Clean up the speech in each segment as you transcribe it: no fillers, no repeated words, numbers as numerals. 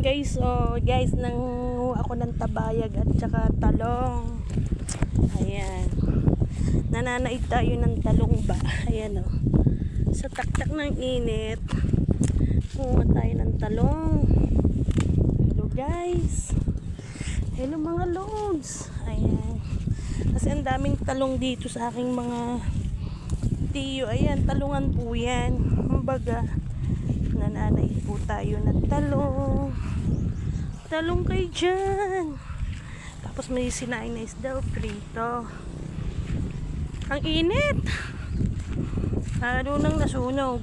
Guys, oh guys, nang ako ng tabayag at saka talong. Ayan. Nananaig tayo ng talong ba? Ayan oh. Sa taktak ng init, kuha tayo ng talong. Hello guys. Hello mga lods. Ayan. Kasi ang daming talong dito sa aking mga tiyo. Ayan, talungan po yan. Kumbaga, nananaig po tayo ng talong. Talong kayo dyan. Tapos may sinaing na isda o prito. Ang init. Lalo nang nasunog.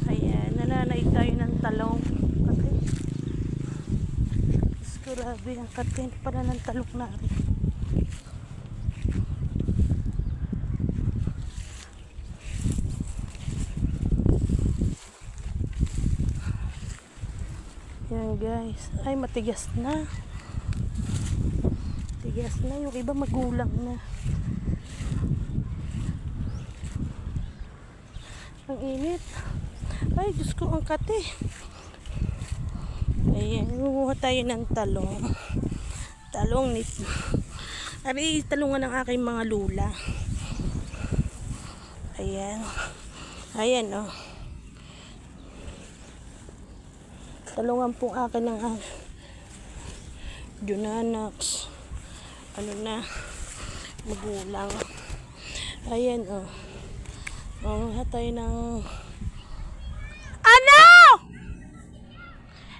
Ayan, nananaig tayo ng talong. Grabe, ang katin pala ng talong natin. Yan guys, ay matigas na. Matigas na, yung iba magulang na. Ang init. Ay Diyos ko, ang kati. Ayan, nguha tayo ng talong. Talong ni ari, talungan ng aking mga lula. Ayan. Ayan oh. Talungan po akin ng Junanax. Ano na, magulang. Ayan oh. Nguha tayo ng ano?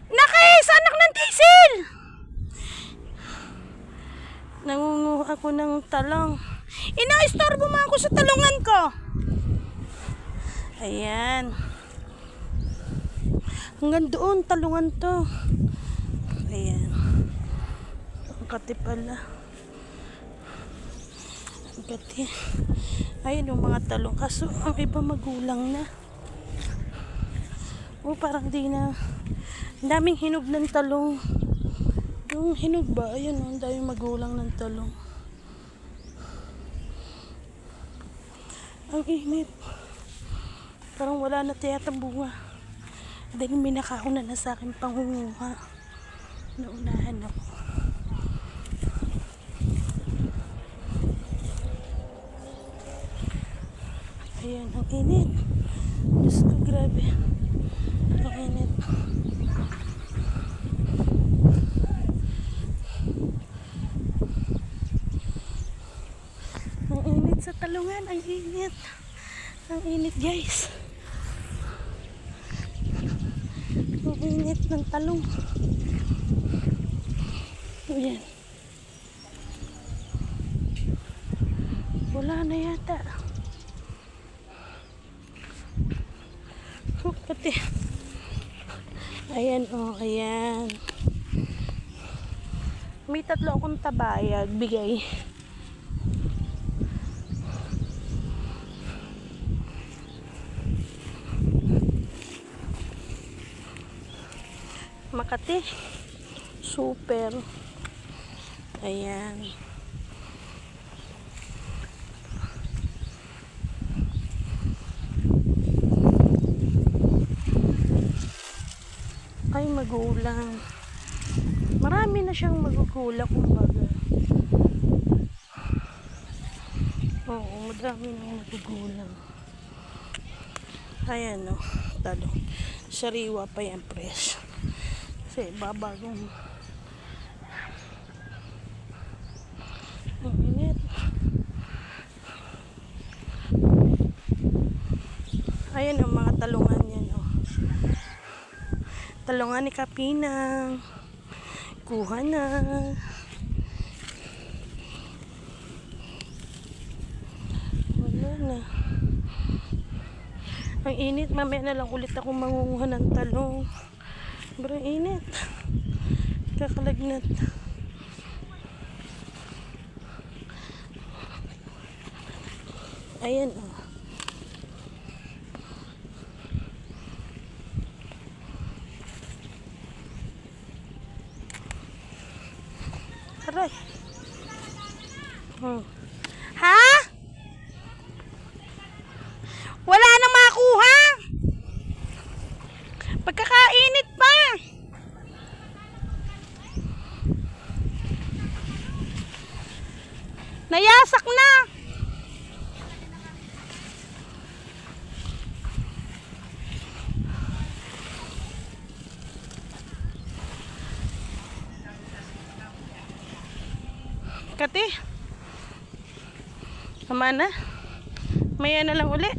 Nakis! Anak ng diesel! Nangunguha ako ng talong. Ina-istorbo mo ako sa talungan ko. Ayan. Hanggang doon, talungan to. Ayan. Ang kati pala. Ang kati. Ayan yung mga talong. Kaso, ang iba magulang na. O, parang di na. Ang daming hinog ng talong. Yung hinog ba? Ayan o, ang daming magulang ng talong. Ang init. Parang wala na tiyatang bunga. Dahil may nakauna na sa akin pangunguha. Naunahan ako. Ayan, ang init. Diyos ko, grabe. Ang init. Ang init sa talungan. Ang init. Ang init guys. Ang init ng talong. Ayan. Wala na yata. Oh, pati. Ayan oh, ayan. May 3 akong tabayag. Bigay. Makati. Super. Ayan. Ay, magulang. Marami na siyang magugulang, kumbaga. Oo, madami na magugulang. Ayan o, talong. Sariwa pa yan, fresh. Kasi babagong. Ang init. Ayan ang mga talungan yan o. Talungan ni Kapinang. Kuha na. Wala na. Ang init, mamaya na lang ulit ako mangunguha ng talong. Sobrang init. Kakalagnat. Ayan oh. Aray. Ha? Wala nang makuha. Pagkaka init pa. Nayasak na. Kati. Tama na. Maya na lang uli.